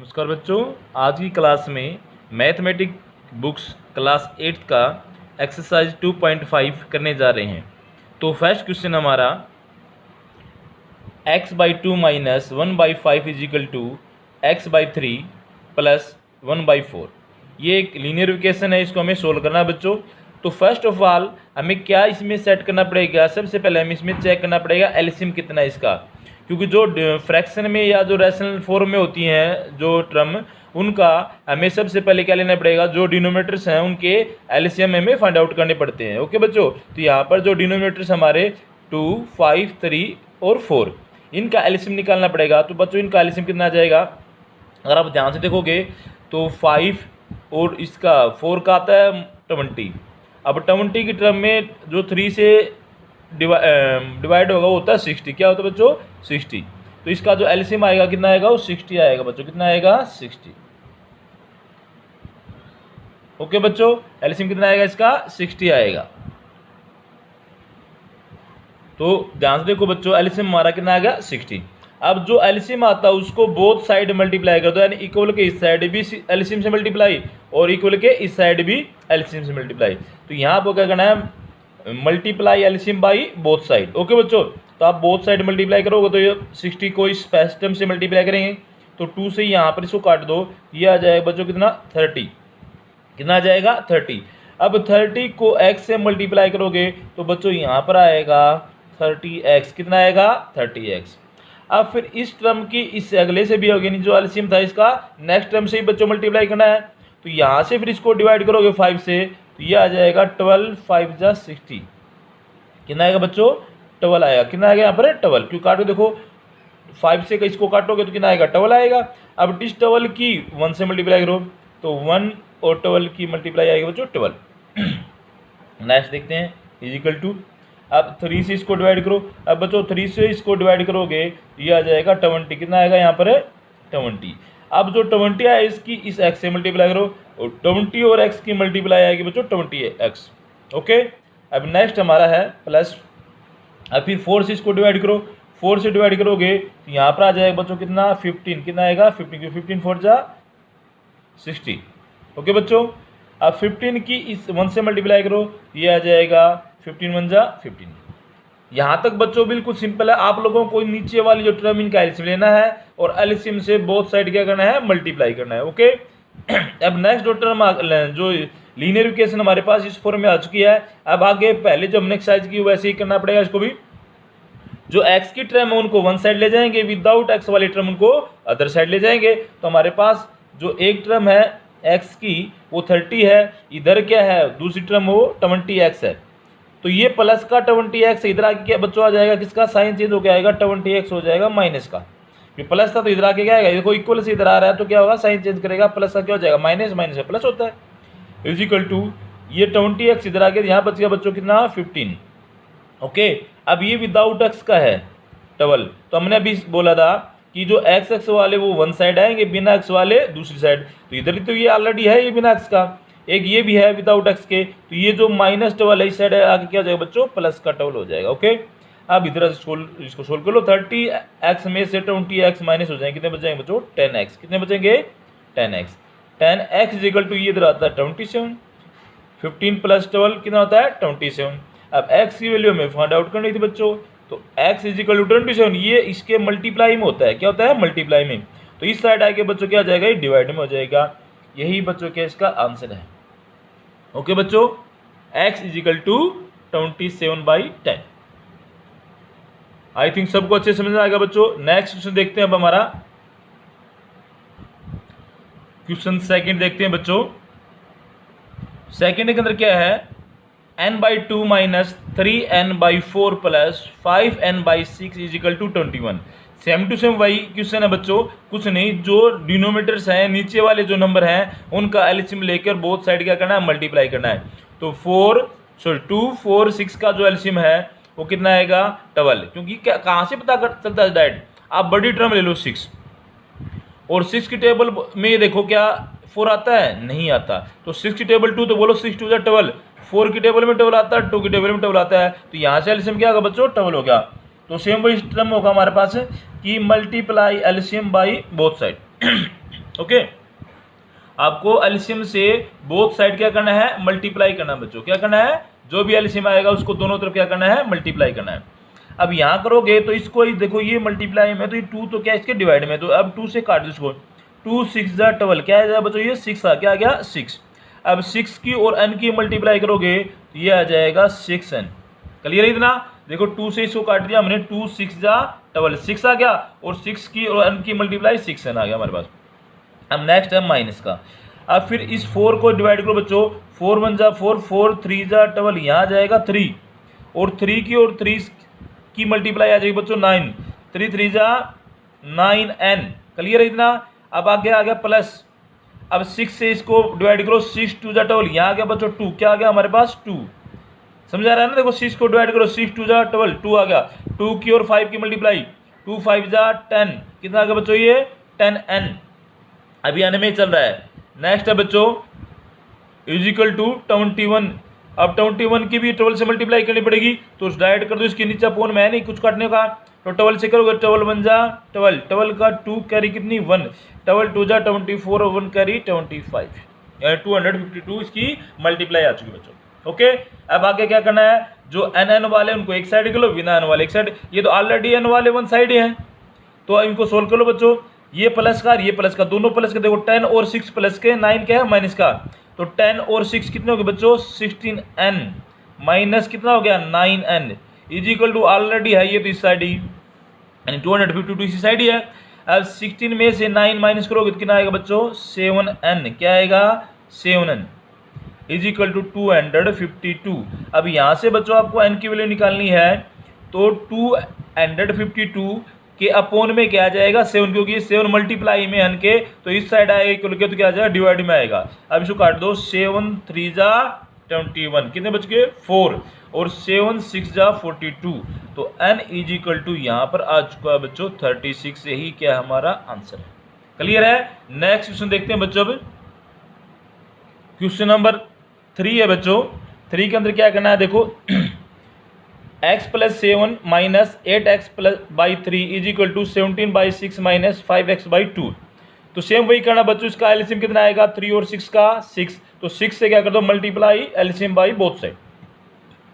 नमस्कार बच्चों, आज की क्लास में मैथमेटिक बुक्स क्लास 8 का एक्सरसाइज 2.5 करने जा रहे हैं। तो फर्स्ट क्वेश्चन हमारा x/2 minus 1/5 is equal to x/3 plus 1/4। ये एक लीनियर इक्वेशन है, इसको हमें सोल्व करना है बच्चों। तो फर्स्ट ऑफ ऑल हमें क्या इसमें सेट करना पड़ेगा, सबसे पहले हमें इसमें चेक करना पड़ेगा एलसीएम कितना है इसका, क्योंकि जो फ्रैक्शन में या जो रैशनल फॉर्म में होती हैं जो टर्म, उनका हमें सबसे पहले क्या लेना पड़ेगा, जो डिनोमिनेटर्स हैं उनके एलसीएम हमें फाइंड आउट करने पड़ते हैं। ओके बच्चों, तो यहाँ पर जो डिनोमिनेटर्स हमारे 2, 5, 3 और 4, इनका एलसीएम निकालना पड़ेगा। तो बच्चों इनका एलसीएम कितना आ जाएगा, अगर आप ध्यान से देखोगे तो 5 और इसका 4 का आता है 20। अब 20 की टर्म में जो 3 से डिवाइड होगा वो होता है 60। क्या होता है बच्चों, 60। तो इसका जो एलसीएम आएगा कितना आएगा, वो 60 आएगा बच्चों। कितना आएगा, 60। ओके बच्चों, एलसीएम कितना आएगा इसका, 60 आएगा। तो ध्यान से देखो बच्चों, एलसीएम हमारा कितना आएगा, 60। अब जो एलसीएम आता है उसको बोथ साइड मल्टीप्लाई कर दो, यानी इक्वल के इस साइड भी एलसीएम से मल्टीप्लाई और इक्वल के इस साइड भी एलसीएम से मल्टीप्लाई। तो यहाँ पर क्या करना है, multiply LCM by both side. Okay बच्चों, तो आप बोथ साइड मल्टीप्लाई करोगे तो ये 60 को इस टर्म से मल्टीप्लाई करेंगे तो 2 से यहाँ पर इसको काट दो, ये आ जाएगा बच्चों कितना, 30। कितना आ जाएगा, 30। अब 30 को x से मल्टीप्लाई करोगे तो बच्चों यहाँ पर आएगा 30x। कितना आएगा, 30x। अब फिर इस टर्म की इस अगले से भी होगी, नहीं जो एलसीएम था इसका नेक्स्ट टर्म से ही बच्चों मल्टीप्लाई करना है। तो यहाँ से फिर इसको डिवाइड करोगे 5 से, तो ये आ जाएगा 12, 5 जा 60। कितना आएगा बच्चों, 12 आएगा। कितना आएगा यहाँ पर, 12। क्यों काटो, देखो 5 से इसको काटोगे तो कितना आएगा, 12 आएगा। अब इस 12 की 1 से मल्टीप्लाई करो तो 1 और 12 की मल्टीप्लाई आएगी बच्चों 12। नेक्स्ट देखते हैं, इजिकल टू, अब 3 से इसको डिवाइड करो। अब बच्चों 3 से इसको डिवाइड करोगे ये आ जाएगा 20। कितना आएगा यहाँ पर, 20। अब जो 20 है इसकी इस x से मल्टीप्लाई करो और 20 और x की मल्टीप्लाई आएगी बच्चों 20x। ओके, अब नेक्स्ट हमारा है प्लस। अब फिर 4 से इसको डिवाइड करो, 4 से डिवाइड करोगे तो यहाँ पर आ जाएगा बच्चों कितना, 15। कितना आएगा, 15। 15 4 जा 60। ओके बच्चों, अब 15 की इस 1 से मल्टीप्लाई करो, ये आ जाएगा 15 1 जा 15। यहाँ तक बच्चों बिल्कुल सिंपल है। आप लोगों को नीचे वाली जो टर्म इनका एलसीएम लेना है और एलसीएम से बोथ साइड क्या करना है, मल्टीप्लाई करना है। ओके, अब नेक्स्ट जो टर्म जो लीनियर इक्वेशन हमारे पास इस फॉर्म में आ चुकी है। अब आगे पहले जो हमने एक्सरसाइज की वैसे ही करना पड़ेगा इसको भी। जो x की टर्म है उनको वन साइड ले जाएंगे, विदाउट x वाली टर्म उनको अदर साइड ले जाएंगे। तो हमारे पास जो एक टर्म है x की वो 30 है, इधर क्या है दूसरी टर्म वो 20x है। तो ये प्लस का 20x इधर आके क्या बच्चों आ जाएगा, किसका साइन चेंज हो आएगा, 20x हो जाएगा माइनस का। ये प्लस था तो इधर आके क्या आएगा, देखो इक्वल से इधर आ रहा है तो क्या होगा, साइन चेंज करेगा, प्लस का क्या हो जाएगा, माइनस, माइनस से प्लस होता है। इज इक्वल टू ये 20x इधर आके यहाँ बच गया बच्चों कितना, 15। ओके, अब ये विदाउट x का है 12। तो हमने अभी बोला था कि जो x वाले वो वन साइड आएंगे, बिना x वाले दूसरी साइड। तो इधर तो ये ऑलरेडी है ये बिना x का, एक ये भी है विदाउट x के। तो ये जो माइनस 12 है इस साइड आगे क्या हो जाएगा बच्चों, प्लस का 12 हो जाएगा। ओके, अब इधर इसको सोल्व कर लो। 30x में से 20x माइनस हो जाएंगे, कितने बचेंगे बच्चों, 10x। कितने बचेंगे, 10x। 10x is equal to ये इधर आता है 27। 15 प्लस 12 कितना होता है, 27। अब x की वैल्यू हमें फाइंड आउट करनी थी बच्चों, तो x इज इक्वल टू 27, ये इसके मल्टीप्लाई में होता है। क्या होता है, मल्टीप्लाई में। तो इस साइड आके बच्चों क्या आ जाएगा, ये डिवाइड में हो जाएगा। यही बच्चों के इसका आंसर है। ओके बच्चों, x is equal to 27/10। I think सबको अच्छे समझ में आएगा बच्चों। नेक्स्ट क्वेश्चन देखते हैं अब हमारा, क्वेश्चन सेकंड देखते हैं बच्चों। सेकंड के अंदर क्या है, n/2 minus 3n/4 plus 5n/6 is equal to 21। Same to same वही क्वेश्चन है बच्चों, कुछ नहीं, जो डिनोमिनेटर्स हैं नीचे वाले जो नंबर हैं उनका एलसीएम लेकर बोथ साइड क्या करना है, मल्टीप्लाई करना है। तो 2, 4, 6 का जो एलसीएम है वो कितना आएगा, 12। क्योंकि क्या कहाँ से पता कर चलता है डायरेक्ट, आप बड़ी टर्म ले लो 6, और 6 की टेबल में ये देखो क्या 4 आता है, नहीं आता। तो 6 की टेबल 2 तो बोलो 6 2 12। 4 की टेबल में 12 आता है, 2 की टेबल में 12 आता है। तो यहाँ से एलसीएम क्या होगा बच्चों, 12 हो गया। तो सेम वही टर्म होगा हमारे पास कि multiply LCM by both side. Okay, आपको एलसीएम से बोथ साइड क्या करना है, मल्टीप्लाई करना है बच्चों। क्या करना है, जो भी एलसीएम आएगा उसको दोनों तरफ क्या करना है, मल्टीप्लाई करना है। अब यहाँ करोगे तो इसको देखो, ये मल्टीप्लाई में तो ये 2 तो क्या इसके डिवाइड में, तो अब 2 से काट दो इसको। 2 6 जा 12, क्या आ बच्चों, ये 6 आ, क्या आ गया 6। अब 6 की और n की मल्टीप्लाई करोगे तो ये आ जाएगा 6n। क्लियर है इतना, देखो 2 से इसको काट दिया हमने, 2 6 जा 12, 6 आ गया, और 6 की और n की मल्टीप्लाई 6n आ गया हमारे पास। अब नेक्स्ट है माइनस का। अब फिर इस 4 को डिवाइड करो बच्चों, 4 1 जा 4, 4 3 जा 12, यहाँ आ जाएगा 3, और 3 की और 3 की मल्टीप्लाई आ जाएगी बच्चों 9, 3 3 जा 9n। क्लियर है इतना। अब आगे आ गया प्लस, अब 6 से इसको डिवाइड करो, 6 2 जा 12, यहाँ आ गया बच्चों 2, क्या आ गया हमारे पास 2। समझा रहा है ना, देखो 6 को डिवाइड करो, 6 2 जा 12, 2 आ गया, 2 की और 5 की मल्टीप्लाई, 2 5 जा 10, कितना आ गया बच्चों ये 10n। अभी आने में चल रहा है। नेक्स्ट है बच्चों इज इक्वल टू 21। अब 21 की भी 12 से मल्टीप्लाई करनी पड़ेगी, तो डायरेक्ट कर दो, इसके नीचे अपोन में है नहीं कुछ काटने का, तो 12 से करोगे, 12 1 जा 12, 12 का 2 कैरी कितनी 1, 12 2 जा 24 और 1 कैरी 25, यानी 252 इसकी मल्टीप्लाई आ चुकी बच्चों। ओके, अब आगे क्या करना है, जो एन वाले उनको एक साइड कर लो, बिना एन वाले एक साइड। ये तो ऑलरेडी एन वाले वन साइड हैं, तो इनको सोल्व कर लो बच्चों। ये प्लस का ये प्लस का, दोनों प्लस के, देखो 10 और 6 प्लस के, 9 क्या है माइनस का, तो 10 और 6 कितने हो गए बच्चों 16n, माइनस कितना हो गया 9n, is equal to already है ये तो इस साइड ही, यानी 252 इसी साइड ही है। अब 16 में से 9 माइनस करोगे तो कितना आएगा बच्चों 7n, क्या आएगा 7n, इज इक्वल टू 252। अब यहाँ से बच्चों आपको n की वैल्यू निकालनी है, तो 252 के अपोन में क्या आ जाएगा 7, क्योंकि ये 7 मल्टीप्लाई में n के, तो इस साइड आएगा इक्वल के, तो क्या आ जाएगा डिवाइड में आएगा। अब इसको काट दो, 7 3 जा 21, कितने बच गए 4, और 7 6 जा 42, तो n इज इक्वल टू यहाँ पर आ चुका है बच्चों 36, यही क्या हमारा आंसर है। क्लियर है। नेक्स्ट क्वेश्चन देखते हैं बच्चों। अब क्वेश्चन नंबर 3 है बच्चों। 3 के अंदर क्या करना है, देखो x plus 7 minus 8x plus by 3 is equal to 17 by 6 minus 5x by 2। तो सेम वही करना बच्चों, इसका एलसीएम कितना आएगा 3 और 6 का 6, तो 6 से क्या कर दो multiply LCM by both side.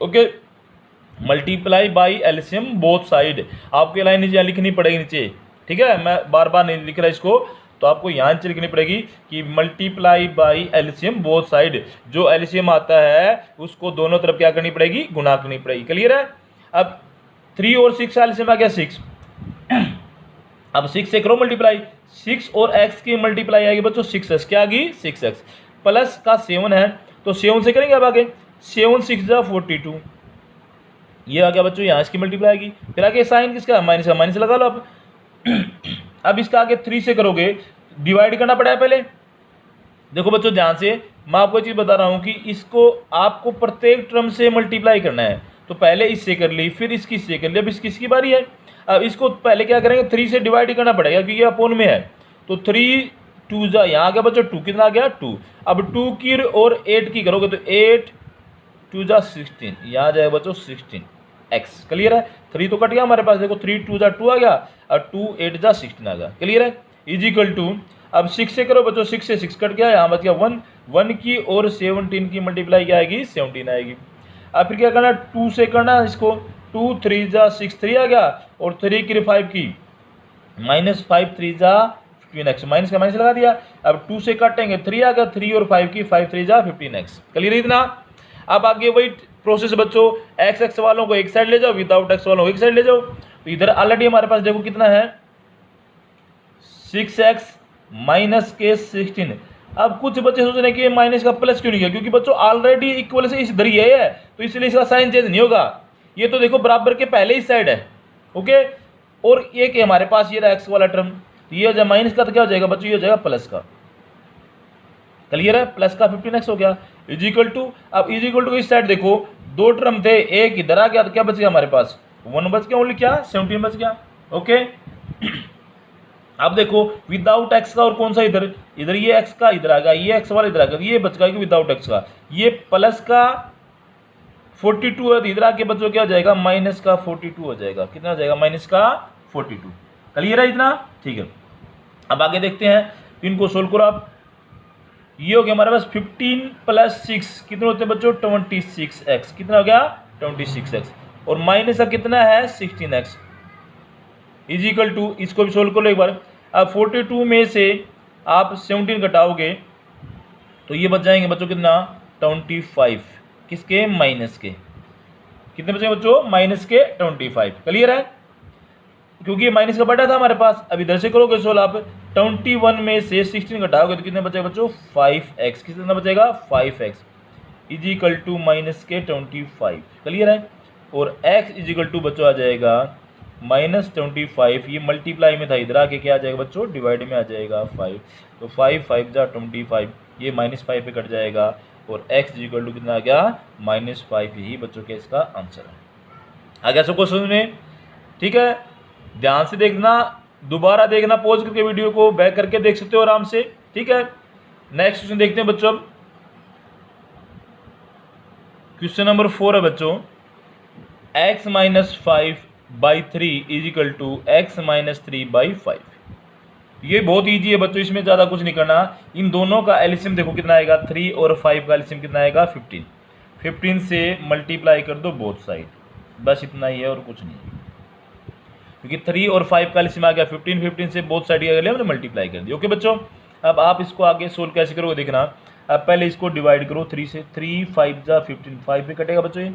Okay, multiply by LCM both side, आपकी लाइन नीचे लिखनी पड़ेगी नीचे, ठीक है, मैं बार बार नहीं लिख रहा इसको, तो आपको यहाँ नीचे लिखनी पड़ेगी कि multiply by LCM both side, जो एलसीएम आता है उसको दोनों तरफ क्या करनी पड़ेगी, गुणा करनी पड़ेगी। क्लियर है। अब 3 और 6 एलसीएम आ गया 6, अब 6 से करो मल्टीप्लाई, 6 और x की मल्टीप्लाई आएगी बच्चों 6x, क्या आ गई 6x, प्लस का 7 है, तो 7 से करेंगे अब आगे, 7 6 जा 42, ये आ गया बच्चों, यहाँ इसकी मल्टीप्लाई आएगी। फिर आगे साइन किसका माइनस का, माइनस लगा लो आप। अब इसका आगे 3 से करोगे, डिवाइड करना पड़ा है पहले। देखो बच्चों ध्यान से, मैं आपको चीज़ बता रहा हूँ कि इसको आपको प्रत्येक टर्म से मल्टीप्लाई करना है, तो पहले इससे कर ली, फिर इसकी से कर ली, अब इसकी बारी है। अब इसको पहले क्या करेंगे 3 से डिवाइड करना पड़ेगा, क्योंकि ये अपोन में है, तो 3 2 जा, यहाँ आ गया बच्चों 2, कितना आ गया 2। अब 2 की और 8 की करोगे तो 8 2 जा 16, यहाँ आ जाएगा बच्चों 16x। क्लियर है। 3 तो कट गया हमारे पास, देखो 3 2 जा 2 आ गया, और 2 8 जा 16 आ गया। क्लियर है। इज इक्वल टू, अब 6 से करो बच्चों, 6 से 6 कट गया, यहाँ बच गया 1, 1 की और 17 की मल्टीप्लाई क्या आएगी 17 आएगी। अब फिर क्या करना, 2 से करना इसको, 2 3 जा 6 3 आ गया, और 3 की 5 की माइनस 5 3 जा 15x, माइनस का माइनस लगा दिया। अब 2 से काटेंगे 3 आ गया, 3 और 5 की 5 3 जा 15x। क्लियर है इतना। अब आगे वही प्रोसेस बच्चों, x वालों को एक साइड ले जाओ, विदाउट x वालों को एक साइड ले जाओ। तो इधर ऑलरेडी हमारे पास देखो कितना है 6x माइनस के 16। अब कुछ बच्चे सोच रहे हैं कि माइनस का प्लस क्यों नहीं किया, क्योंकि बच्चों ऑलरेडी इक्वल से इधर ही है, तो इसलिए इसका साइन चेंज नहीं होगा। ये तो देखो बराबर के पहले ही साइड है। ओके, और एक हमारे पास ये रहा एक्स वाला टर्म, ये हो जाए माइनस का, तो क्या हो जाएगा बच्चों, ये हो जाएगा प्लस का। क्लियर है। प्लस का 15x हो गया, इज इक्वल टू, अब इज इक्वल टू इस साइड देखो 2 टर्म थे, एक इधर आ गया, तो क्या बच गया हमारे पास 1 बच गया, ओनली क्या 17 बच गया। ओके, अब देखो विदाउट एक्स का, और कौन सा इधर, इधर ये एक्स का इधर आ गया, ये एक्स वाला इधर आ गया, ये बच गया विदाउट एक्स का, ये प्लस का 42 है, तो इधर आके बच्चों क्या हो जाएगा माइनस का 42 हो जाएगा। कितना हो जाएगा माइनस का 42। क्लियर है इतना, ठीक है। अब आगे देखते हैं तो इनको सोल्व करो आप। ये हो गया हमारे पास 15 + 6 कितने होते हैं बच्चों 26x। कितना हो गया 26x और माइनस का कितना है 16x इज इक्वल टू, इसको भी सोल्व कर लो एक बार। अब 42 में से आप 17 घटाओगे तो ये बच जाएंगे बच्चों कितना 25, किसके माइनस के, कितने बचेंगे बच्चों माइनस के 25। क्लियर है, क्योंकि ये माइनस का बटा था हमारे पास। अब इधर से करोगे सोल्व आप 21 में से 16 घटाओगे तो कितने बचेगा बच्चों 5x। कितना बचेगा 5x is equal to minus के 25। क्लियर है, और x इज इक्वल टू बच्चों आ जाएगा -25। ये मल्टीप्लाई में था, इधर आके क्या आ जाएगा बच्चों डिवाइड में आ जाएगा 5। तो 5 5 जा 25, ये -5 पे कट जाएगा और x इज इक्वल टू कितना आ गया -5। यही बच्चों के इसका आंसर है। आ गया सबको समझ में? ठीक है, ध्यान से देखना, दोबारा देखना, पॉज करके वीडियो को बैक करके देख सकते हो आराम से। ठीक है, नेक्स्ट क्वेश्चन देखते हैं बच्चों। अब क्वेश्चन नंबर 4 है बच्चों, x - 5/3 is equal to x - 3/5। ये बहुत ईजी है बच्चों, इसमें ज़्यादा कुछ नहीं करना। इन दोनों का एलसीएम देखो कितना आएगा 3 और 5 का एलसीएम कितना आएगा 15। 15 से मल्टीप्लाई कर दो बोथ साइड, बस इतना ही है और कुछ नहीं है, क्योंकि 3 और 5 का एलसीएम आ गया 15। 15 से बोथ साइड का हमने मल्टीप्लाई कर दिया। ओके बच्चों, अब आप इसको आगे सोल्व कैसे करोगे देखना। अब पहले इसको डिवाइड करो 3 से, 3 5 जा 15, 5 पे कटेगा बच्चों ये,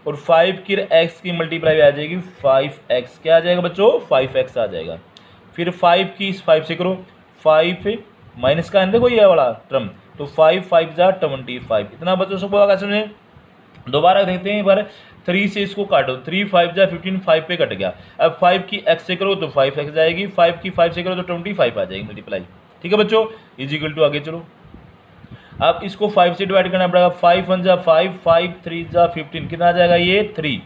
और 5 की x की मल्टीप्लाई आ जाएगी 5x। क्या आ जाएगा बच्चों 5x आ जाएगा। फिर 5 की इस 5 से करो, 5 माइनस का है देखो ये वाला टर्म, तो 5 5 जा 25। इतना बच्चों सबको आगे समझे। दोबारा देखते हैं एक बार, 3 से इसको काटो, 3 5 जा 15, 5 पे कट गया। अब 5 की x से करो तो 5x जाएगी, 5 की 5 से करो तो 25 आ जाएगी मल्टीप्लाई। ठीक है बच्चों, इज इक्वल टू आगे चलो। अब इसको 5 से डिवाइड करना पड़ेगा, 5 1 जा 5, 5 3 जा 15, कितना आ जाएगा ये 3।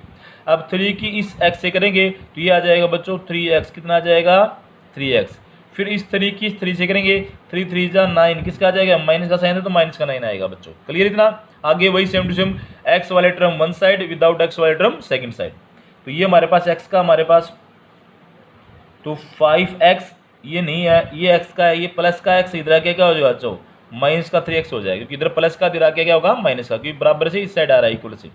अब 3 की इस x से करेंगे तो ये आ जाएगा बच्चों 3x। कितना आ जाएगा 3x। फिर इस 3 की इस 3 से करेंगे, 3 3 जा 9, किसका आ जाएगा माइनस का साइन है तो माइनस का 9 आएगा बच्चों। क्लियर इतना? आगे वही सेम टू सेम, x वाले term one side, without x वाले टर्म सेकंड साइड। तो ये हमारे पास x का, हमारे पास तो 5x ये नहीं है, ये x का है, ये प्लस का x, इधर आके क्या हो जाएगा बच्चों माइनस का 3x हो जाएगा, क्योंकि इधर प्लस का, इधर आके क्या होगा माइनस का, क्योंकि बराबर से इस साइड आ रहा है इक्वल से।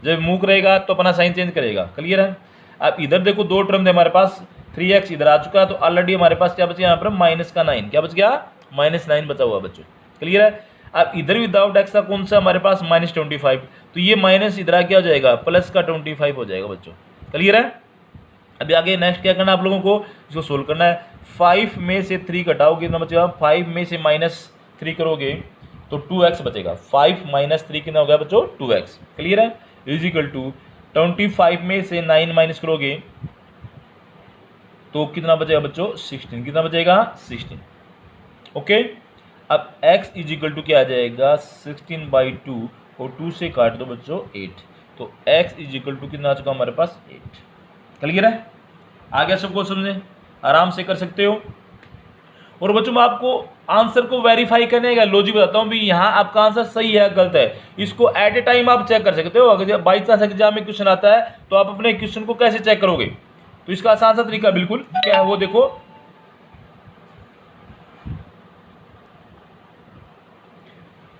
जब मूव रहेगा तो अपना साइन चेंज करेगा। क्लियर है? अब इधर देखो दो टर्म थे हमारे पास, 3x इधर आ चुका है, तो ऑलरेडी हमारे पास क्या बचा यहाँ पर माइनस का 9। क्या बच गया -9 बचा हुआ बच्चों। क्लियर है? अब इधर विदाउट x का कौन सा हमारे पास -25, तो ये माइनस इधर क्या हो जाएगा प्लस का 25 हो जाएगा बच्चों। क्लियर है? अभी आगे नेक्स्ट क्या करना है आप लोगों को, इसको सोल्व करना है। 5 में से 3 घटाओगे कितना बचेगा, 5 में से -3 करोगे तो 2x बचेगा। 5 - 3 कितना हो गया बच्चों 2x। क्लियर है? इज इक्वल टू 25 में से 9 माइनस करोगे तो कितना बचेगा बच्चों 16। कितना बचेगा 16। ओके, अब x इज इक्वल टू क्या आ जाएगा 16/2 और 2 से काट दो बच्चों 8, तो x इज इक्वल टू कितना आ चुका हमारे पास 8। क्लियर है? आ गया सबको समझे, आराम से कर सकते हो। और बच्चों मैं आपको आंसर को वेरीफाई करने का लॉजिक बताता हूँ भी यहाँ आपका आंसर सही है गलत है, इसको एट ए टाइम आप चेक कर सकते हो। अगर बाई चांस एग्जाम में क्वेश्चन आता है तो आप अपने क्वेश्चन को कैसे चेक करोगे, तो इसका आसान सा तरीका बिल्कुल क्या है वो देखो।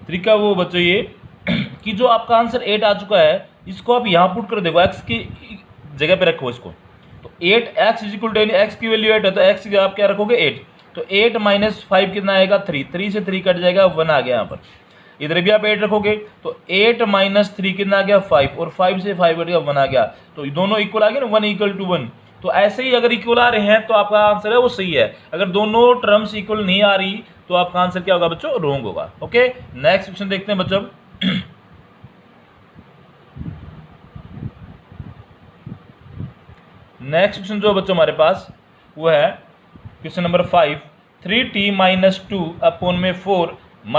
तरीका वो बच्चों ये कि जो आपका आंसर 8 आ चुका है, इसको आप यहाँ पुट कर देखो, x की जगह पे रखो इसको, तो 8x is equal to x की वैल्यू 8 है तो x की आप क्या रखोगे 8, तो 8 - 5 कितना आएगा 3, 3 से 3 कट जाएगा 1 आ गया यहाँ पर। इधर भी आप 8 रखोगे तो 8 - 3 कितना आ गया 5, और 5 से 5 कट गया 1 आ गया, तो दोनों इक्वल आ गए ना 1 = 1। तो ऐसे ही अगर इक्वल आ रहे हैं तो आपका आंसर है वो सही है, अगर दोनों टर्म्स इक्वल नहीं आ रही तो आपका आंसर क्या होगा बच्चों रॉन्ग होगा। ओके, नेक्स्ट क्वेश्चन देखते हैं बच्चों। नेक्स्ट क्वेश्चन जो बच्चों हमारे पास वो है क्वेश्चन नंबर 5, 3t - 2 अपॉन में 4 -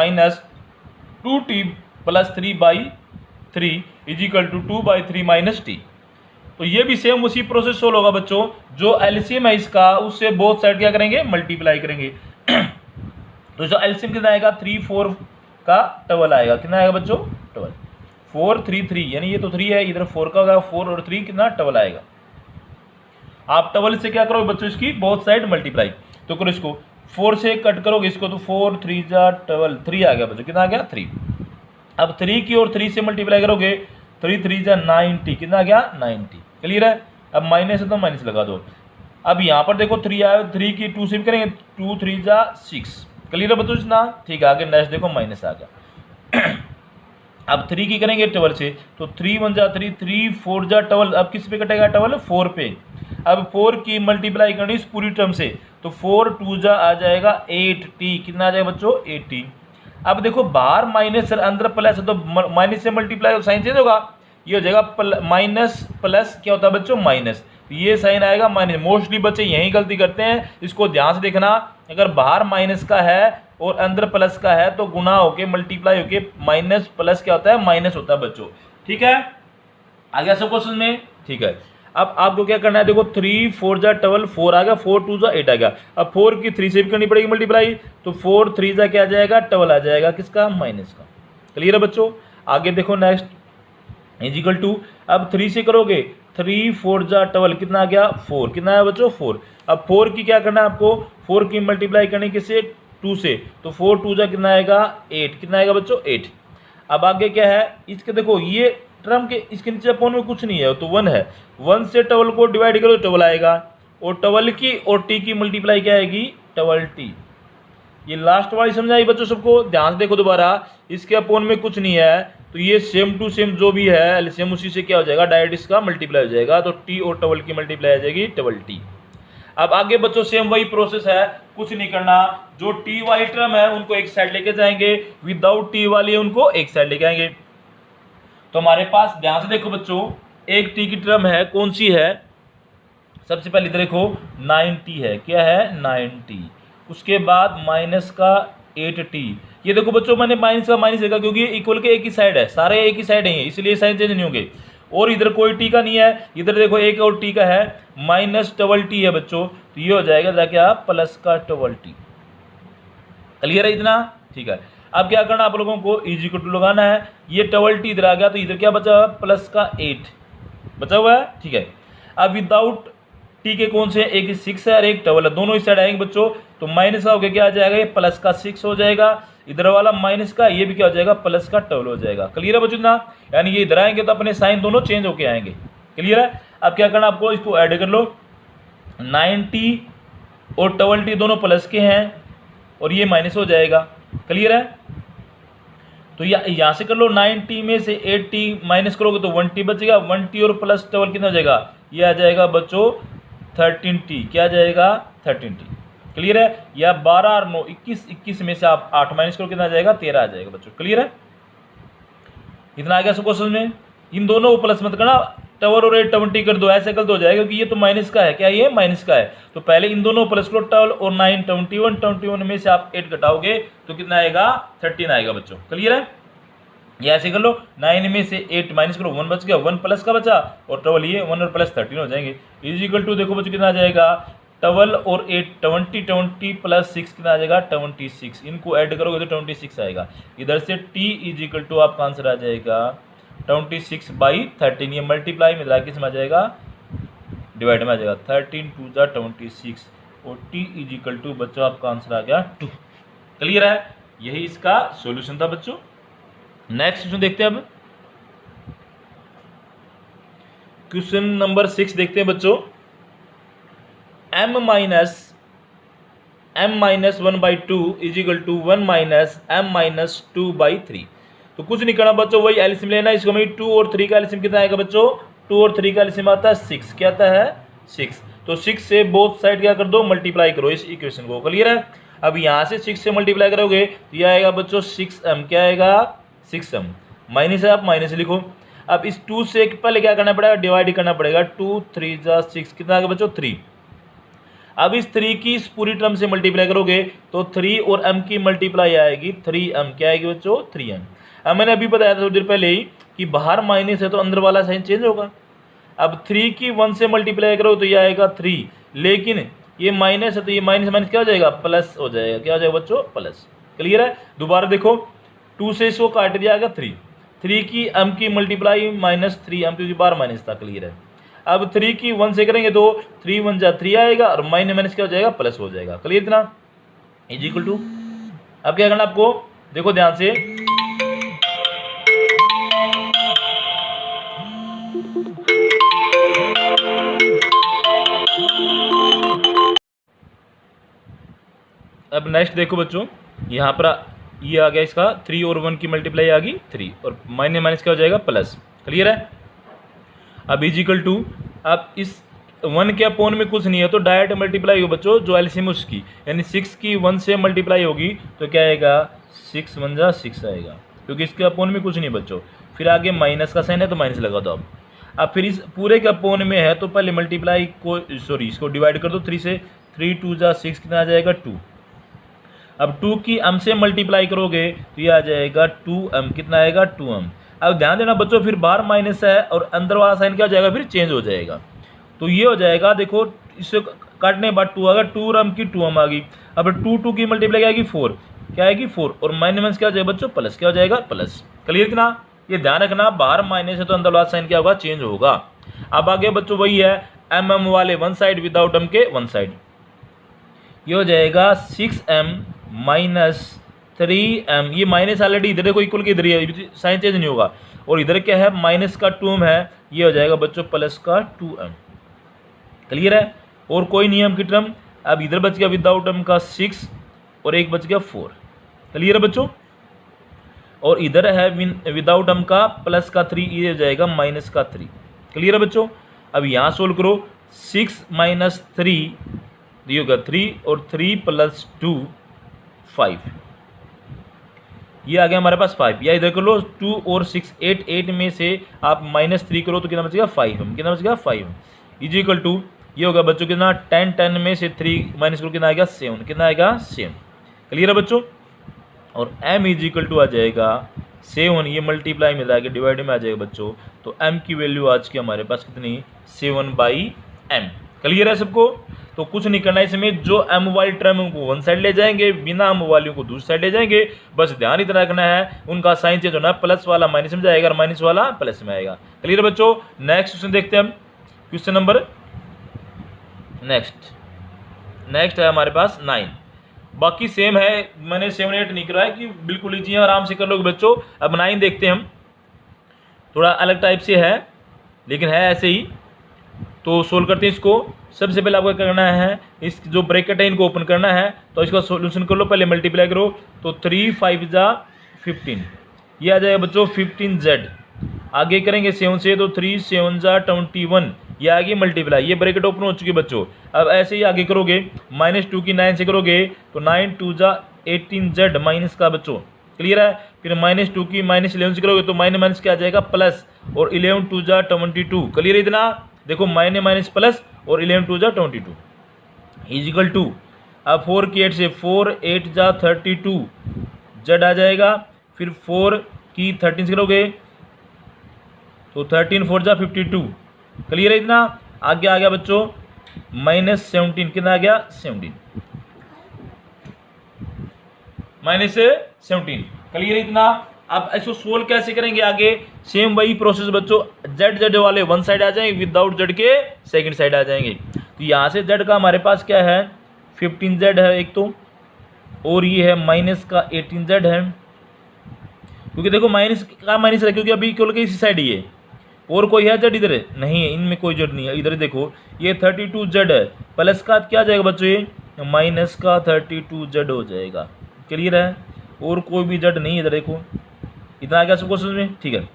2t + 3/3 is equal to 2/3 - t। तो ये भी सेम उसी प्रोसेस सोल्व होगा बच्चों, जो एलसीएम है इसका उससे बोथ साइड क्या करेंगे मल्टीप्लाई करेंगे। तो जो एलसीएम कितना आएगा 3 4 का डबल आएगा, कितना आएगा बच्चों डबल, 4 3 3, यानी ये तो 3 है, इधर 4 का होगा, 4 और 3 कितना डबल आएगा। आप डबल से क्या करोगे बच्चों इसकी बोथ साइड मल्टीप्लाई, तो करो इसको 4 से कट करोगे इसको तो 4 3 जा 12, 3 आ गया बच्चों, कितना आ गया 3। अब 3 की और 3 से मल्टीप्लाई करोगे 3 3 जा 90, कितना आ गया 90। क्लियर है। अब माइनस है तो माइनस लगा दो। अब यहाँ पर देखो 3 आया, 3 की 2 से भी करेंगे 2 3 जा 6। क्लियर है बच्चों इतना। ठीक है, आगे नेक्स्ट देखो माइनस आ गया। अब 3 की करेंगे 12 से तो 3 1 जा 3, 3 4 जा 12। अब किस पे कटेगा 12? 4 पे। अब 4 की मल्टीप्लाई करनी इस पूरी टर्म से तो 4 2 जा आ जाएगा 8t, कितना आ जाएगा बच्चों 80। अब देखो बाहर माइनस अंदर प्लस है तो माइनस से मल्टीप्लाई साइन चेंज होगा, ये हो जाएगा माइनस प्लस क्या होता है बच्चों माइनस, ये साइन आएगा माइनस। मोस्टली बच्चे यही गलती करते हैं, इसको ध्यान से देखना। अगर बाहर माइनस का है और अंदर प्लस का है तो गुना होके मल्टीप्लाई होके माइनस प्लस क्या होता है माइनस होता है बच्चों। ठीक है, आ गया सब क्वेश्चन में। ठीक है, अब आपको क्या करना है, देखो 3 4 जा 12, 4 आ गया, 4 2 जा 8 आ गया। अब 4 की 3 से भी करनी पड़ेगी मल्टीप्लाई तो 4 3 जा क्या आ जाएगा 12 आ जाएगा, किसका माइनस का। क्लियर है बच्चों। आगे देखो नेक्स्ट इजिकल टू, अब 3 से करोगे 3 4 जा 12, कितना आ गया 4, कितना है बच्चों 4। अब 4 की क्या करना है आपको, 4 की मल्टीप्लाई करनी किससे 2 से तो 4 2 जा कितना आएगा 8, कितना आएगा बच्चों 8। अब आगे क्या है इसके, देखो ये टर्म के इसके नीचे अपॉन में कुछ नहीं है तो 1 है, 1 से 12 को डिवाइड करो तो 12 आएगा और 12 की और टी की मल्टीप्लाई क्या आएगी 12t। ये लास्ट वाली समझाई बच्चों सबको, ध्यान से देखो दोबारा, इसके अपॉन में कुछ नहीं है तो ये सेम टू सेम जो भी है एलसीएम उसी से क्या हो जाएगा डायरेक्ट इसका मल्टीप्लाई हो जाएगा तो टी और 12 की मल्टीप्लाई आ जाएगी 12t। अब आगे बच्चों सेम वही प्रोसेस है, कुछ नहीं करना, जो टी वाली टर्म है उनको एक साइड लेके जाएंगे, विदाउट टी वाली है उनको एक साइड लेके आएंगे। तो हमारे पास ध्यान से देखो बच्चों, एक टी की टर्म है, कौन सी है, सबसे पहले इधर देखो 9t है, क्या है 9t, उसके बाद माइनस का 8t। ये देखो बच्चों मैंने माइनस का माइनस लिखा क्योंकि इक्वल के एक ही साइड है, सारे एक ही साइड है इसलिए साइन चेंज नहीं होंगे। और इधर कोई टी का नहीं है, इधर देखो एक और टी का है, माइनस 12t है बच्चों, तो ये हो जाएगा जाके आप प्लस का 12t। क्लियर है इतना। ठीक है, अब क्या करना आप लोगों को इज इक्वल टू लगाना है, ये 12t इधर आ गया तो इधर क्या बचा प्लस का 8 बचा हुआ है। ठीक है, अब विदाउट टी के कौन से, एक 6 है और एक 12 है, दोनों इस साइड आएंगे बच्चों तो माइनस का हो गया क्या आ जाएगा, ये प्लस का 6 हो जाएगा, इधर वाला माइनस का ये भी क्या हो जाएगा प्लस का 12 हो जाएगा। क्लियर है बच्चों ना, यानी ये इधर आएंगे तो अपने साइन दोनों चेंज होके आएंगे। क्लियर है। अब क्या करना आपको, इसको ऐड कर लो, 9t और 12t दोनों प्लस के हैं और ये माइनस हो जाएगा। क्लियर है, तो यहाँ से कर लो, 9t में से 8t माइनस करोगे तो 1t बचेगा, 1t और प्लस 12 कितना हो जाएगा, ये आ जाएगा बच्चों 13t, क्या आ जाएगा 13t। क्लियर है, या 12 और 9 21, 21 में से आप 8 माइनस करो कितना आ जाएगा 13 आ जाएगा बच्चों। क्लियर है, इतना आ गया सब क्वेश्चन में। इन दोनों को प्लस मत करना, 12 और 8 20 कर दो, ऐसे कर दो हो जाएगा क्योंकि ये तो माइनस का है, क्या ये माइनस का है, तो पहले इन दोनों प्लस करो, 12 और 9 21 में से आप 8 घटाओगे तो कितना आएगा 13 आएगा बच्चों। क्लियर है, ये ऐसे कर लो, 9 में से 8 माइनस करो 1 बच गया, 1 प्लस का बचा और 12 ये 1 और प्लस 13 हो जाएंगे। इज इक्वल टू देखो बच्चों कितना आ जाएगा 12 और 8 20 प्लस 6 कितना आ जाएगा 26, इनको ऐड करोगे तो 26 आएगा। इधर से t इज इक्वल टू आपका आंसर आ जाएगा 26/13, ये मल्टीप्लाई में किस में आ जाएगा डिवाइड में आ जाएगा, 13 2 जा 26 और t इज इक्वल टू बच्चों आपका आंसर आ गया 2। क्लियर है, यही इसका सॉल्यूशन था बच्चों। नेक्स्ट क्वेश्चन देखते हैं, अब क्वेश्चन नंबर 6 देखते हैं बच्चों। m minus 1/2 is equal to 1 minus m minus 2/3। तो कुछ नहीं करना बच्चों, वही एलसीएम लेना है, इसको मैं 2 और 3 का एलसीएम कितना आएगा बच्चों, 2 और 3 का एलसीएम आता है 6, क्या आता है 6, तो 6 से बोथ साइड क्या कर दो मल्टीप्लाई करो इस इक्वेशन को। क्लियर है, अब यहाँ से 6 से मल्टीप्लाई करोगे तो यह आएगा बच्चों 6m, क्या आएगा 6m, माइनस है आप माइनस लिखो। अब इस 2 से पहले क्या करना पड़ेगा डिवाइड करना पड़ेगा, 2 3 जा 6 कितना आ गया बच्चों 3। अब इस 3 की इस पूरी टर्म से मल्टीप्लाई करोगे तो 3 और m की मल्टीप्लाई आएगी 3m, क्या आएगी बच्चों 3m। अब मैंने अभी बताया था थोड़ी देर पहले ही कि बाहर माइनस है तो अंदर वाला साइन चेंज होगा। अब 3 की 1 से मल्टीप्लाई करो तो ये आएगा 3, लेकिन ये माइनस है तो ये माइनस माइनस क्या हो जाएगा प्लस हो जाएगा, क्या हो जाएगा बच्चों प्लस। क्लियर है, दोबारा देखो 2 से इसको काट दिया जाएगा 3 की m की मल्टीप्लाई माइनस 3m क्योंकि बाहर माइनस था। क्लियर है, अब 3 की 1 से करेंगे तो 3 1 जा 3 आएगा और माइनस माइनस क्या हो जाएगा प्लस हो जाएगा। क्लियर इतना। इज इक्वल टू, अब क्या करना आपको, देखो ध्यान से, अब नेक्स्ट देखो बच्चों, यहाँ पर ये आ गया इसका 3 और 1 की मल्टीप्लाई आ गई 3 और माइनस माइनस क्या हो जाएगा प्लस। क्लियर है। अब इज इक्वल टू, अब इस 1 के अपोन में कुछ नहीं है तो डायरेक्ट मल्टीप्लाई हो बच्चों, जो एलसीएम उसकी, यानी 6 की 1 से मल्टीप्लाई होगी तो क्या आएगा 6 1 जा 6 आएगा, क्योंकि इसके अपोन में कुछ नहीं बच्चों। फिर आगे माइनस का साइन है तो माइनस लगा दो। अब फिर इस पूरे के अपोन में है तो पहले मल्टीप्लाई को, सॉरी इसको डिवाइड कर दो 3 से, 3 2 जा 6 कितना आ जाएगा 2। अब 2 की m से मल्टीप्लाई करोगे तो ये आ जाएगा 2m, कितना आएगा 2m। अब ध्यान देना बच्चों, फिर बाहर माइनस है और अंदर वाला साइन क्या हो जाएगा, फिर चेंज हो जाएगा। तो ये हो जाएगा, देखो इससे काटने के बाद 2 आ गया, 2m की 2m आ गई। अब 2 की मल्टीप्लाई क्या आएगी 4, क्या आएगी 4, और माइनस क्या हो जाएगा बच्चों प्लस, क्या हो जाएगा प्लस। क्लियर कितना, ये ध्यान रखना, बाहर माइनस है तो अंदर वाला साइन क्या होगा, चेंज होगा। अब आगे बच्चों वही है, mm वाले वन साइड विदाउट m के वन साइड, ये हो जाएगा 6m माइनस 3m, ये माइनस ऑलरेडी इधर देखो इक्वल के इधर ही साइन चेंज नहीं होगा, और इधर क्या है माइनस का 2m है, ये हो जाएगा बच्चों प्लस का 2m। क्लियर है, और कोई नियम की टर्म। अब इधर बच गया विदाउट m का 6 और एक बच गया 4। क्लियर है बच्चों, और इधर है विदाउट m का प्लस का 3, ये हो जाएगा माइनस का 3। क्लियर है बच्चों। अब यहाँ सोल्व करो, 6 माइनस 3 ये होगा 3 और 3 प्लस 2 5, ये आ गया हमारे पास 5। या इधर कर लो 2 और 6 8, 8 में से आप माइनस 3 करो तो कितना बचेगा 5, कितना बचेगा 5 इज इक्वल टू, ये होगा बच्चों कितना 10, 10 में से 3 माइनस करो कितना आएगा 7, कितना आएगा 7। क्लियर है बच्चों, और m इज इक्वल टू आ जाएगा 7, ये मल्टीप्लाई में जाएगा डिवाइड में आ जाएगा बच्चों, तो m की वैल्यू आज की हमारे पास कितनी 7/m। क्लियर है सबको। तो कुछ नहीं करना इसमें, जो m वाली टर्म को वन साइड ले जाएंगे, बिना m वाली को दूसरी साइड ले जाएंगे, बस ध्यान इतना रखना है उनका साइन चेंज होना है, प्लस वाला माइनस में जाएगा और माइनस वाला प्लस में आएगा। क्लियर बच्चों। नेक्स्ट क्वेश्चन देखते हैं हम, क्वेश्चन नंबर नेक्स्ट है हमारे पास 9। बाकी सेम है, मैंने 7 8 नहीं कराया कि बिल्कुल ईजी है, आराम से कर लोगे बच्चों। अब 9 देखते हैं हम, थोड़ा अलग टाइप से है लेकिन है ऐसे ही। तो सोल्व करते हैं इसको। सबसे पहले आपको क्या करना है, इस जो ब्रैकेट है इनको ओपन करना है, तो इसका सोल्यूशन कर लो, पहले मल्टीप्लाई करो, तो 3 5 जा 15, ये आ जाएगा बच्चों 15z। आगे करेंगे 7 से, तो 3 7 जा 21, ये आगे मल्टीप्लाई, ये ब्रैकेट ओपन हो चुकी है बच्चों। अब ऐसे ही आगे करोगे, -2 की 9 से करोगे तो 9 2 जा 18z माइनस का बच्चों। क्लियर है। फिर -2 की -11 से करोगे तो माइनस क्या आ जाएगा प्लस, और 11 2 जा 22। क्लियर है इतना, देखो माइनस प्लस और 11 2 जा 22 इज इक्वल टू, अब 4 की 8 से 4 8 जा 32 z आ जाएगा। फिर 4 की 13 से करोगे तो 13 4 जा 52। क्लियर है इतना। आगे आ गया बच्चों -17, कितना आ गया 17, -17। क्लियर है इतना। अब इसको सोल्व कैसे करेंगे, आगे सेम वही प्रोसेस बच्चों, z वाले वन साइड आ जाएंगे, विदाउट z के सेकंड साइड आ जाएंगे। तो यहाँ से z का हमारे पास क्या है 15z है एक तो, और ये है माइनस का 18z है, क्योंकि देखो माइनस का माइनस है क्योंकि अभी केवल इसी साइड ही है, और कोई है z इधर नहीं है, इनमें कोई z नहीं है। इधर देखो ये 32z है, प्लस का क्या जाएगा बच्चों, ये माइनस का 32z हो जाएगा। क्लियर है, और कोई भी z नहीं है इधर देखो, इतना आ गया सबको समझ में। ठीक है,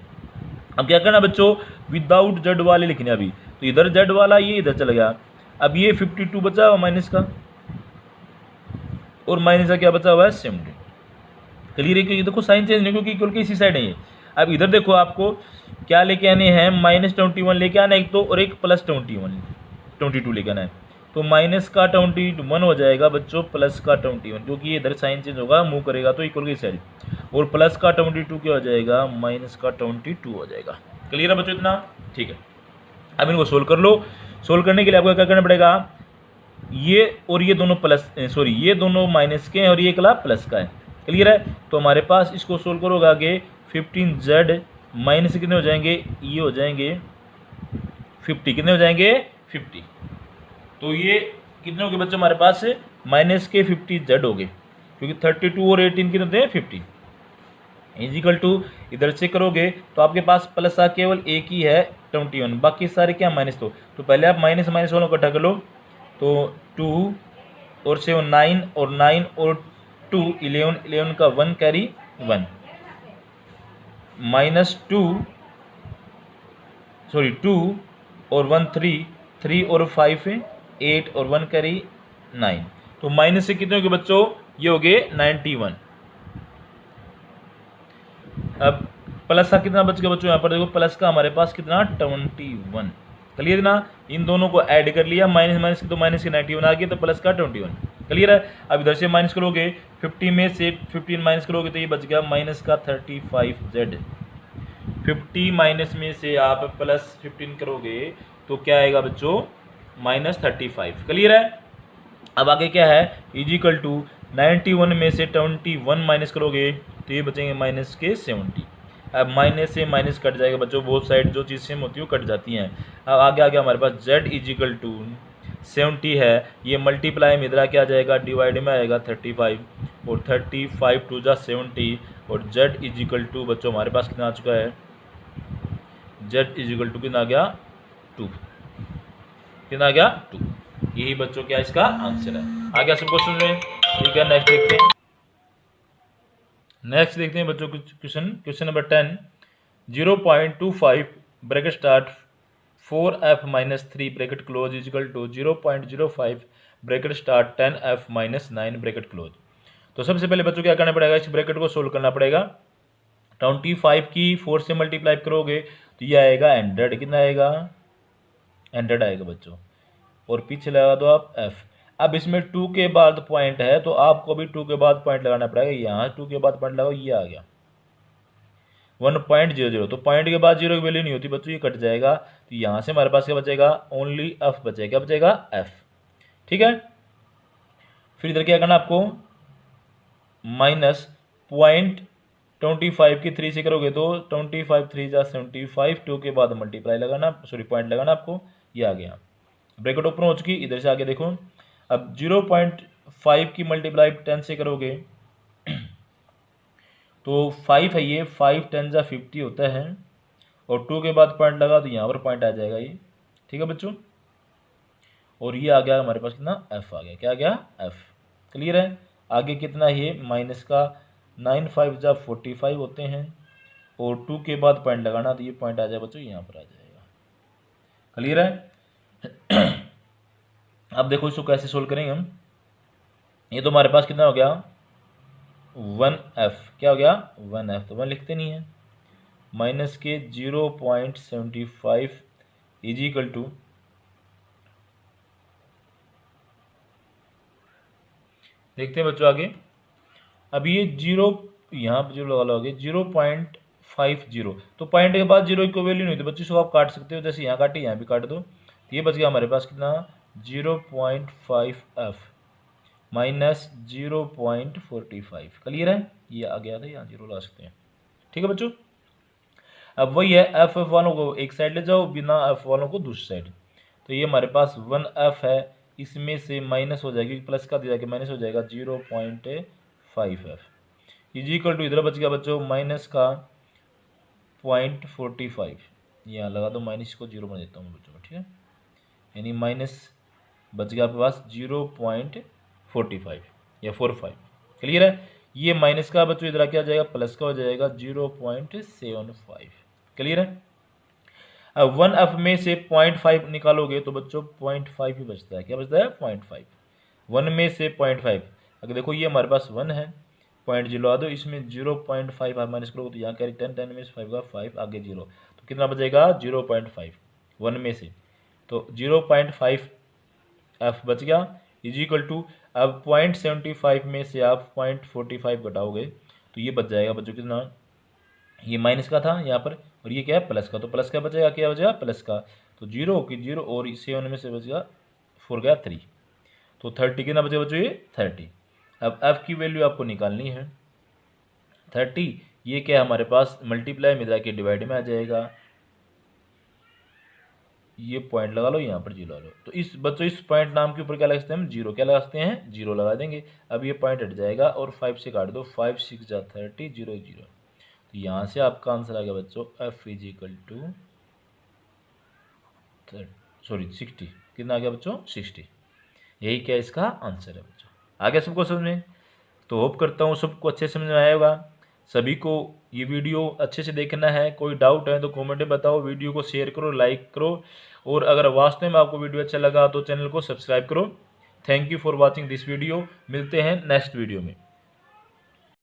अब क्या करना बच्चों, विदाउट z वाले लिखने अभी, तो इधर z वाला ये इधर चला गया। अब ये 52 बचा हुआ माइनस का, और माइनस का क्या बचा हुआ है 70। क्लियर है, क्योंकि देखो साइन चेंज नहीं, क्योंकि इक्वल के इसी साइड है ये। अब इधर देखो आपको क्या लेके आने हैं, -21 लेके आना है एक तो, और एक +22 लेके आना है। तो माइनस का 21 हो जाएगा बच्चों, प्लस का 21, क्योंकि ये इधर साइन चेंज होगा, मूव करेगा तो इक्वल की साइड, और प्लस का 22 क्या हो जाएगा, माइनस का 22 हो जाएगा। क्लियर है बच्चों इतना। ठीक है, अब इनको सोल्व कर लो। सोल्व करने के लिए आपको क्या करना पड़ेगा, ये और ये दोनों प्लस, सॉरी ये दोनों माइनस के हैं और ये अगला प्लस का है। क्लियर है, तो हमारे पास इसको सोल्व करोगे आगे 15z माइनस कितने हो जाएंगे, ये हो जाएंगे 50, कितने हो जाएंगे 50। तो ये कितने हो गए बच्चों हमारे पास, माइनस के 50z हो गए। क्योंकि 32 और 18 कितने होते हैं 50 इजिकल टू इधर से करोगे तो आपके पास प्लस आ केवल एक ही है 21, बाकी सारे क्या माइनस। तो पहले आप माइनस माइनस वालों को इकट्ठा कर लो। तो 2 और 7 9 और 9 और 2 11 11 का 1 कैरी 1 माइनस 2 सॉरी 2 और 1 3 3 और 5 8 और 1 कैरी 9। तो माइनस से कितने हो गए बच्चों, ये हो गए 91। अब प्लस का कितना बच गया बच्चों, यहाँ पर देखो प्लस का हमारे पास कितना 21। क्लियर ना, इन दोनों को ऐड कर लिया, माइनस माइनस की तो माइनस की 91 आ गई, तो प्लस का 21। क्लियर है। अब इधर से माइनस करोगे 50 में से 15 माइनस करोगे तो ये बच गया माइनस का 35z। 50 माइनस में से आप प्लस 15 करोगे तो क्या आएगा बच्चों माइनस 35। क्लियर है। अब आगे क्या है इजिकल टू 91 में से 21 माइनस करोगे तो ये बचेंगे माइनस के 70। अब माइनस से माइनस कट जाएगा बच्चों, बोथ साइड जो चीज़ सेम होती है वो कट जाती हैं। अब आगे आगे हमारे पास z इजिकल टू 70 है, ये मल्टीप्लाई में इधर क्या आ जाएगा डिवाइड में आएगा 35 और 35 टू जा 70 और z इजिकल टू बच्चों हमारे पास कितना आ चुका है, z इजिकल टू कितना आ गया 2, कितना आ गया 2। यही बच्चों क्या इसका आंसर है। आ गया सब क्वेश्चन में। ठीक है, नेक्स्ट देखते हैं। नेक्स्ट देखते हैं बच्चों question number 10। 0.25 bracket start 4f minus 3 bracket close is equal to 0.05 bracket start 10f minus 9 bracket close. तो सबसे पहले बच्चों क्या करना पड़ेगा, इस ब्रैकेट को सोल्व करना पड़ेगा। 25 की 4 से मल्टीप्लाई करोगे तो ये आएगा 100, कितना आएगा 100 आएगा बच्चों, और पीछे लगा दो आप f। अब इसमें 2 के बाद पॉइंट है तो आपको भी 2 के बाद पॉइंट लगाना पड़ेगा, यहाँ 2 के बाद पॉइंट लगाओ, ये आ गया 1.00। तो पॉइंट के बाद 0 की वैल्यू नहीं होती बच्चों, ये कट जाएगा। तो यहाँ से हमारे पास क्या बचेगा ओनली f बचेगा, क्या बचेगा f। ठीक है, फिर इधर क्या करना आपको माइनस 0.25 की 3 से करोगे तो 25 3 जा 75, 2 के बाद मल्टीप्लाई लगाना, सॉरी पॉइंट लगाना आपको, ये आ गया। ब्रैकेट ओपन हो चुकी। इधर से आगे देखो, अब 0.5 की मल्टीप्लाई 10 से करोगे तो 5 है, ये 5 10 जा 50 होता है, और 2 के बाद पॉइंट लगा तो यहाँ पर पॉइंट आ जाएगा ये। ठीक है बच्चों, और ये आ गया हमारे पास कितना f आ गया, क्या आ गया f। क्लियर है। आगे कितना ये माइनस का 9 5 जा 45 होते हैं, और 2 के बाद पॉइंट लगाना तो ये पॉइंट आ जाए बच्चों, यहाँ पर आ जाएगा। क्लियर है। अब देखो इसको कैसे सोल्व करेंगे हम। ये तो हमारे पास कितना हो गया 1f, क्या हो गया 1f, तो 1 लिखते नहीं है, माइनस के 0.75 इजिकल टू, देखते हैं बच्चों आगे। अब ये 0 यहाँ पर 0 लगा लोगे 0.50, तो पॉइंट के बाद 0 की वैल्यू नहीं, तो बच्चों इसको आप काट सकते हो, जैसे यहाँ काटे यहाँ भी काट दो, तो ये बच गया हमारे पास कितना 0.5f माइनस 0.45। क्लियर है, ये आ गया था, यहाँ 0 ला सकते हैं। ठीक है बच्चों, अब वही है एफ वालों को एक साइड ले जाओ, बिना एफ वालों को दूसरी साइड। तो ये हमारे पास 1f है, इसमें से माइनस हो जाएगी, प्लस का दिया कि माइनस हो जाएगा 0.5f इजिकल टू, इधर बच गया बच्चों माइनस का 0.45, यहाँ लगा दो माइनस को 0 बना देता हूँ बच्चों को। ठीक है, यानी माइनस बच गया आपके पास 0.45 या 45। क्लियर है। ये माइनस का बच्चों इधर क्या आ जाएगा प्लस का हो जाएगा 0.75। क्लियर है। अब 1f में से 0.5 निकालोगे तो बच्चों 0.5 ही बचता है, क्या बचता है 0.5। 1 में से 0.5, अगर देखो ये हमारे पास 1 है, पॉइंट 0 आ दो, इसमें 0.5 आप माइनस करोगे तो यहाँ करें 10 10 में से 5 का 5 आगे 0, तो कितना बचेगा 0.5 1 में से, तो 0.5 f बच गया इजिकल टू। अब 0.75 में से आप 0.45 घटाओगे तो ये बच जाएगा बच्चों कितना, ये माइनस का था यहाँ पर, और ये क्या है प्लस का, तो प्लस का बचेगा, क्या बचेगा प्लस का, तो 0 की 0 और 7 में से बचेगा 4 गया 3, तो 30 कितना बचेगा बच्चों ये 30। अब f की वैल्यू आपको निकालनी है 30, ये क्या है हमारे पास मल्टीप्लाई में जाके डिवाइड में आ जाएगा, ये पॉइंट लगा लो, यहाँ पर जीरो लगा लो। तो इस बच्चों इस पॉइंट नाम के ऊपर क्या लगा सकते हैं हम, जीरो। क्या लगा सकते हैं, जीरो लगा देंगे। अब ये पॉइंट हट जाएगा और 5 से काट दो, 5 6 जा 30, 0 0। तो यहाँ से आपका आंसर आ गया बच्चों f इज इक्वल टू 60। कितना आ गया बच्चों, 60। यही क्या इसका आंसर है बच्चों। आ गया सबको समझ में। तो होप करता हूँ सबको अच्छे समझ में आया होगा। सभी को ये वीडियो अच्छे से देखना है। कोई डाउट है तो कमेंट में बताओ, वीडियो को शेयर करो, लाइक करो, और अगर वास्तव में आपको वीडियो अच्छा लगा तो चैनल को सब्सक्राइब करो। Thank you for watching this video. मिलते हैं नेक्स्ट वीडियो में।